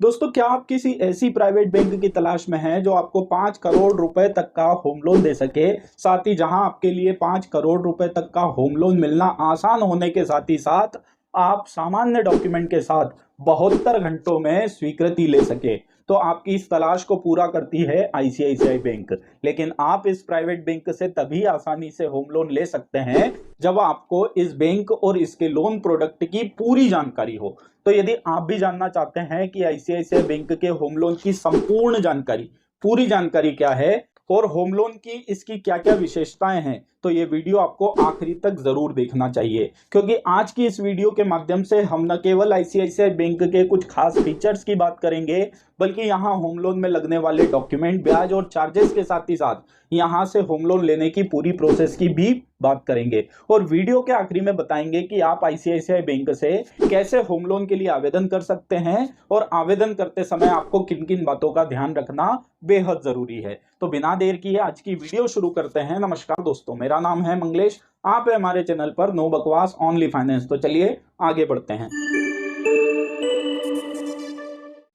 दोस्तों, क्या आप किसी ऐसी प्राइवेट बैंक की तलाश में हैं जो आपको 5 करोड़ रुपए तक का होम लोन दे सके, साथ ही जहां आपके लिए 5 करोड़ रुपए तक का होम लोन मिलना आसान होने के साथ ही साथ आप सामान्य डॉक्यूमेंट के साथ 72 घंटों में स्वीकृति ले सके। तो आपकी इस तलाश को पूरा करती है आईसीआईसीआई बैंक। लेकिन आप इस प्राइवेट बैंक से तभी आसानी से होम लोन ले सकते हैं जब आपको इस बैंक और इसके लोन प्रोडक्ट की पूरी जानकारी हो। तो यदि आप भी जानना चाहते हैं कि आईसीआईसीआई बैंक के होम लोन की संपूर्ण जानकारी, पूरी जानकारी क्या है और होम लोन की इसकी क्या क्या विशेषताएं हैं, तो ये वीडियो आपको आखिरी तक जरूर देखना चाहिए, क्योंकि आज की इस वीडियो के माध्यम से हम न केवल आईसीआईसीआई बैंक के कुछ खास फीचर्स की बात करेंगे, बल्कि यहाँ होम लोन में लगने वाले डॉक्यूमेंट, ब्याज और चार्जेस के साथ ही साथ यहाँ से होम लोन लेने की पूरी प्रोसेस की भी बात करेंगे। और वीडियो के आखिरी में बताएंगे कि आप आईसीआईसीआई बैंक से कैसे होम लोन के लिए आवेदन कर सकते हैं और आवेदन करते समय आपको किन किन बातों का ध्यान रखना बेहद जरूरी है। तो बिना देर किए आज की वीडियो शुरू करते हैं। नमस्कार दोस्तों, मेरा नाम है मंगलेश, आप है हमारे चैनल पर नो बकवास ओनली फाइनेंस। तो चलिए आगे बढ़ते हैं।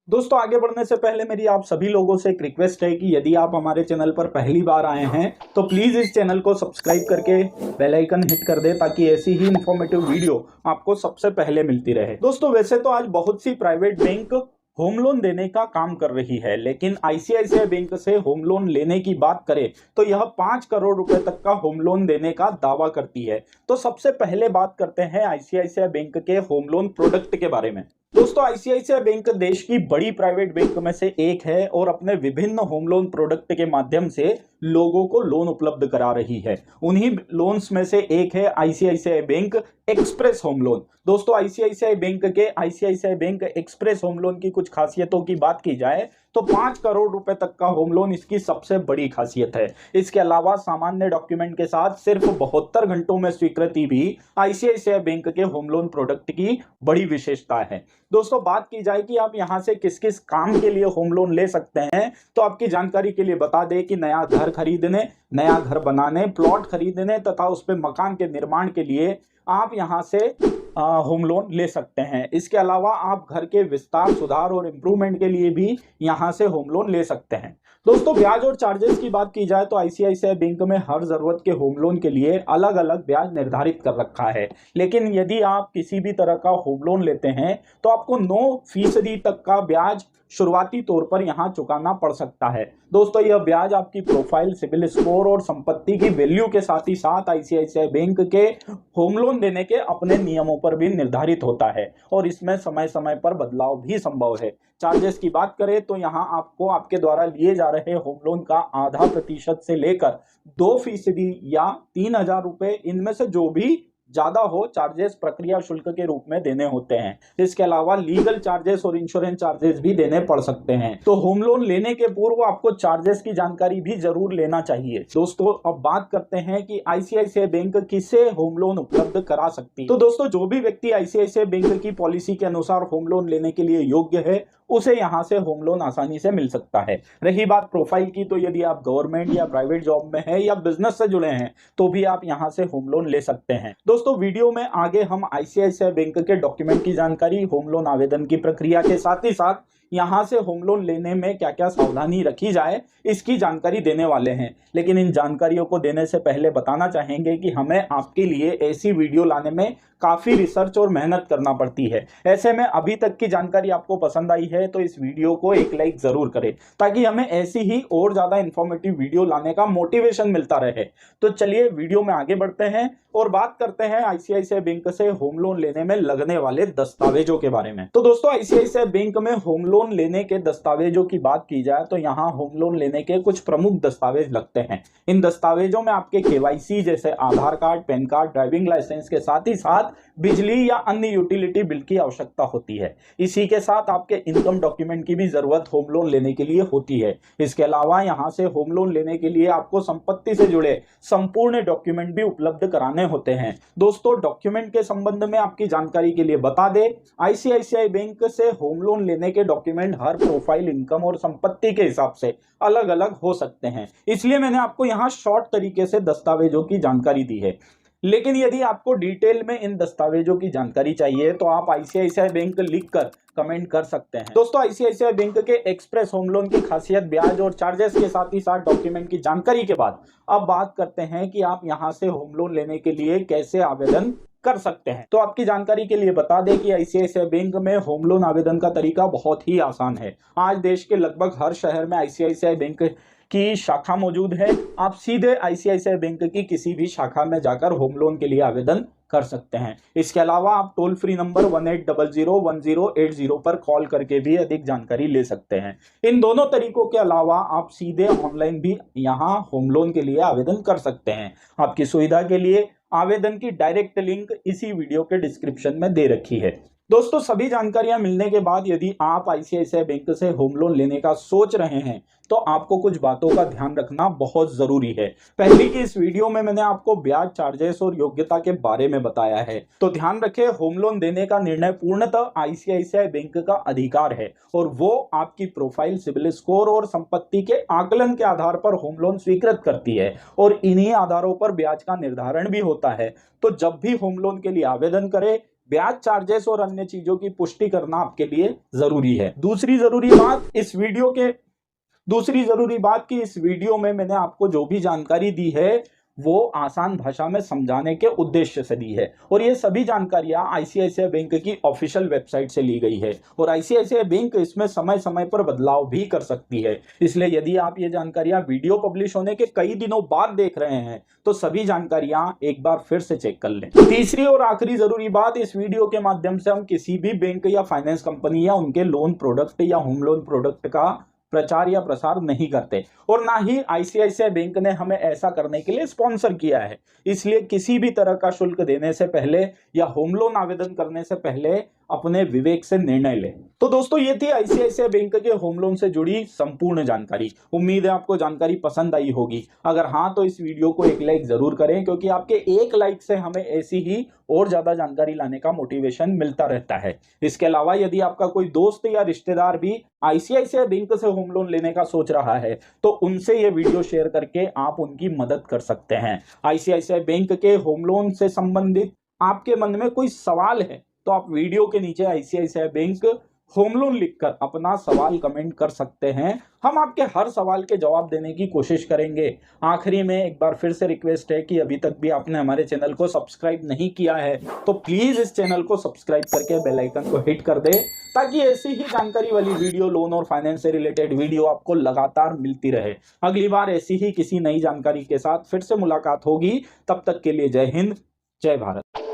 दोस्तों, आगे बढ़ने से पहले मेरी आप सभी लोगों से एक रिक्वेस्ट है कि यदि आप हमारे चैनल पर पहली बार आए हैं तो प्लीज इस चैनल को सब्सक्राइब करके बेल आइकन हिट कर दे, ताकि ऐसी ही इंफॉर्मेटिव वीडियो आपको सबसे पहले मिलती रहे। दोस्तों, वैसे तो आज बहुत सी प्राइवेट बैंक होम लोन देने का काम कर रही है, लेकिन आईसीआईसीआई बैंक से होम लोन लेने की बात करें तो यह 5 करोड़ रुपए तक का होम लोन देने का दावा करती है। तो सबसे पहले बात करते हैं आईसीआईसीआई बैंक के होम लोन प्रोडक्ट के बारे में। दोस्तों, आईसीआईसीआई बैंक देश की बड़ी प्राइवेट बैंक में से एक है और अपने विभिन्न होम लोन प्रोडक्ट के माध्यम से लोगों को लोन उपलब्ध करा रही है। उन्हीं लोन्स में से एक है ICICI bank express home loan. दोस्तों, आईसीआईसीआई बैंक के ICICI bank express home loan की कुछ खासियतों की बात की जाए तो 5 करोड़ रुपए तक का होम लोन इसकी सबसे बड़ी खासियत है। इसके अलावा सामान्य डॉक्यूमेंट के साथ सिर्फ 72 घंटों में स्वीकृति भी आईसीआईसीआई बैंक के होम लोन प्रोडक्ट की बड़ी विशेषता है। दोस्तों, बात की जाए कि आप यहां से किस किस काम के लिए होम लोन ले सकते हैं, तो आपकी जानकारी के लिए बता दें कि नया घर खरीदने, नया घर बनाने, प्लॉट खरीदने तथा उस पर मकान के निर्माण के लिए आप यहां से होम लोन ले सकते हैं। इसके अलावा आप घर के विस्तार, सुधार और इम्प्रूवमेंट के लिए भी यहां से होम लोन ले सकते हैं। दोस्तों, ब्याज और चार्जेस की बात की जाए तो आईसीआईसीआई बैंक में हर जरूरत के होम लोन के लिए अलग अलग ब्याज निर्धारित कर रखा है, लेकिन यदि आप किसी भी तरह का होम लोन लेते हैं तो आपको 9% तक का ब्याज शुरुआती तौर पर यहां चुकाना पड़ सकता है। दोस्तों, यह ब्याज आपकी प्रोफाइल, सिबिल स्कोर और संपत्ति की वैल्यू के साथ ही साथ आईसीआईसीआई बैंक के होम लोन देने के अपने नियमों पर भी निर्धारित होता है और इसमें समय समय पर बदलाव भी संभव है। चार्जेस की बात करें तो यहाँ आपको आपके द्वारा लिए जा रहे होम लोन का आधा प्रतिशत से लेकर 2% या 3,000 रुपए, इनमें से जो भी ज्यादा हो, चार्जेस प्रक्रिया शुल्क के रूप में देने होते हैं। इसके अलावा लीगल चार्जेस और इंश्योरेंस चार्जेस भी देने पड़ सकते हैं। तो होम लोन लेने के पूर्व आपको चार्जेस की जानकारी भी जरूर लेना चाहिए। दोस्तों, अब बात करते हैं कि आईसीआईसीआई बैंक किसे होम लोन उपलब्ध करा सकती है। तो दोस्तों, जो भी व्यक्ति आईसीआईसीआई बैंक की पॉलिसी के अनुसार होम लोन लेने के लिए योग्य है, उसे यहां से होम लोन आसानी से मिल सकता है। रही बात प्रोफाइल की, तो यदि आप गवर्नमेंट या प्राइवेट जॉब में हैं या बिजनेस से जुड़े हैं तो भी आप यहां से होम लोन ले सकते हैं। दोस्तों, वीडियो में आगे हम आईसीआईसीआई बैंक के डॉक्यूमेंट की जानकारी, होम लोन आवेदन की प्रक्रिया के साथ ही साथ यहां से होम लोन लेने में क्या क्या सावधानी रखी जाए, इसकी जानकारी देने वाले हैं। लेकिन इन जानकारियों को देने से पहले बताना चाहेंगे कि हमें आपके लिए ऐसी वीडियो लाने में काफी रिसर्च और मेहनत करना पड़ती है। ऐसे में अभी तक की जानकारी आपको पसंद आई है तो इस वीडियो को एक लाइक जरूर करें, ताकि हमें ऐसी ही और ज्यादा इंफॉर्मेटिव वीडियो लाने का मोटिवेशन मिलता रहे। तो चलिए वीडियो में आगे बढ़ते हैं और बात करते हैं आईसीआईसीआई बैंक से होम लोन लेने में लगने वाले दस्तावेजों के बारे में। तो दोस्तों, आईसीआईसीआई बैंक में होम लोन लेने के दस्तावेजों की बात की जाए तो यहाँ होम लोन लेने के कुछ प्रमुख दस्तावेज लगते हैं। इन दस्तावेजों में आपके केवाईसी जैसे Aadhaar card, PAN card, driving licence के साथ ही साथ बिजली या अन्य यूटिलिटी बिल की आवश्यकता होती है। इसी के साथ आपके इनकम डॉक्यूमेंट की भी जरूरत होम लोन लेने के लिए होती है। इसके अलावा यहाँ से होम लोन लेने के लिए आपको संपत्ति से जुड़े संपूर्ण डॉक्यूमेंट भी उपलब्ध कराने होते हैं। दोस्तों, डॉक्यूमेंट के संबंध में आपकी जानकारी के लिए बता दें, आईसीआईसीआई बैंक से होम लोन लेने के डॉक्यूमेंट हर प्रोफाइल, इनकम और संपत्ति के हिसाब से अलग अलग हो सकते हैं। इसलिए मैंने आपको यहाँ शॉर्ट तरीके से दस्तावेजों की जानकारी दी है। लेकिन यदि आपको डिटेल में इन दस्तावेजों की जानकारी चाहिए तो आप आईसीआईसीआई बैंक लिखकर कमेंट कर सकते हैं। दोस्तों, आईसीआईसीआई बैंक के एक्सप्रेस होम लोन की खासियत, ब्याज और चार्जेस के साथ ही साथ डॉक्यूमेंट की जानकारी के बाद अब बात करते हैं कि आप यहां से होम लोन लेने के लिए कैसे आवेदन कर सकते हैं। तो आपकी जानकारी के लिए बता दें कि आईसीआईसीआई बैंक में होम लोन आवेदन का तरीका बहुत ही आसान है। आज देश के लगभग हर शहर में आईसीआईसीआई बैंक की शाखा मौजूद है। आप सीधे आईसीआईसीआई बैंक की किसी भी शाखा में जाकर होम लोन के लिए आवेदन कर सकते हैं। इसके अलावा आप टोल फ्री नंबर 18001080 पर कॉल करके भी अधिक जानकारी ले सकते हैं। इन दोनों तरीकों के अलावा आप सीधे ऑनलाइन भी यहां होम लोन के लिए आवेदन कर सकते हैं। आपकी सुविधा के लिए आवेदन की डायरेक्ट लिंक इसी वीडियो के डिस्क्रिप्शन में दे रखी है। दोस्तों, सभी जानकारियां मिलने के बाद यदि आप आईसीआईसीआई बैंक से होम लोन लेने का सोच रहे हैं तो आपको कुछ बातों का ध्यान रखना बहुत जरूरी है। पहली कि इस वीडियो में मैंने आपको ब्याज, चार्जेस और योग्यता के बारे में बताया है, तो ध्यान रखें, होम लोन देने का निर्णय पूर्णतः आईसीआईसीआई बैंक का अधिकार है और वो आपकी प्रोफाइल, सिबिल स्कोर और संपत्ति के आकलन के आधार पर होम लोन स्वीकृत करती है और इन्हीं आधारों पर ब्याज का निर्धारण भी होता है। तो जब भी होम लोन के लिए आवेदन करें, ब्याज, चार्जेस और अन्य चीजों की पुष्टि करना आपके लिए जरूरी है। दूसरी जरूरी बात कि इस वीडियो में मैंने आपको जो भी जानकारी दी है वो आसान भाषा में समझाने के उद्देश्य से दी है और ये सभी जानकारियां आईसीआईसीआई बैंक की ऑफिशियल वेबसाइट से ली गई है और आईसीआईसीआई बैंक इसमें समय समय पर बदलाव भी कर सकती है। इसलिए यदि आप ये जानकारियां वीडियो पब्लिश होने के कई दिनों बाद देख रहे हैं तो सभी जानकारियां एक बार फिर से चेक कर लें। तीसरी और आखिरी जरूरी बात, इस वीडियो के माध्यम से हम किसी भी बैंक या फाइनेंस कंपनी या उनके लोन प्रोडक्ट या होम लोन प्रोडक्ट का प्रचार या प्रसार नहीं करते और ना ही आईसीआईसीआई बैंक ने हमें ऐसा करने के लिए स्पॉन्सर किया है। इसलिए किसी भी तरह का शुल्क देने से पहले या होम लोन आवेदन करने से पहले अपने विवेक से निर्णय लें। तो दोस्तों, ये थी आईसीआईसीआई बैंक के होम लोन से जुड़ी संपूर्ण जानकारी। उम्मीद है आपको जानकारी पसंद आई होगी। अगर हाँ तो इस वीडियो को एक लाइक जरूर करें, क्योंकि आपके एक लाइक से हमें ऐसी ही और ज्यादा जानकारी लाने का मोटिवेशन मिलता रहता है। इसके अलावा यदि आपका कोई दोस्त या रिश्तेदार भी आईसीआईसीआई बैंक से होम लोन लेने का सोच रहा है तो उनसे ये वीडियो शेयर करके आप उनकी मदद कर सकते हैं। आईसीआईसीआई बैंक के होम लोन से संबंधित आपके मन में कोई सवाल है तो आप वीडियो के नीचे आईसीआईसीआई बैंक होम लोन लिखकर अपना सवाल कमेंट कर सकते हैं। हम आपके हर सवाल के जवाब देने की कोशिश करेंगे। आखिरी में एक बार फिर से रिक्वेस्ट है कि अभी तक भी आपने हमारे चैनल को सब्सक्राइब नहीं किया है तो प्लीज इस चैनल को सब्सक्राइब करके बेल आइकन को हिट कर दे, ताकि ऐसी ही जानकारी वाली वीडियो, लोन और फाइनेंस से रिलेटेड वीडियो आपको लगातार मिलती रहे। अगली बार ऐसी ही किसी नई जानकारी के साथ फिर से मुलाकात होगी। तब तक के लिए जय हिंद, जय भारत।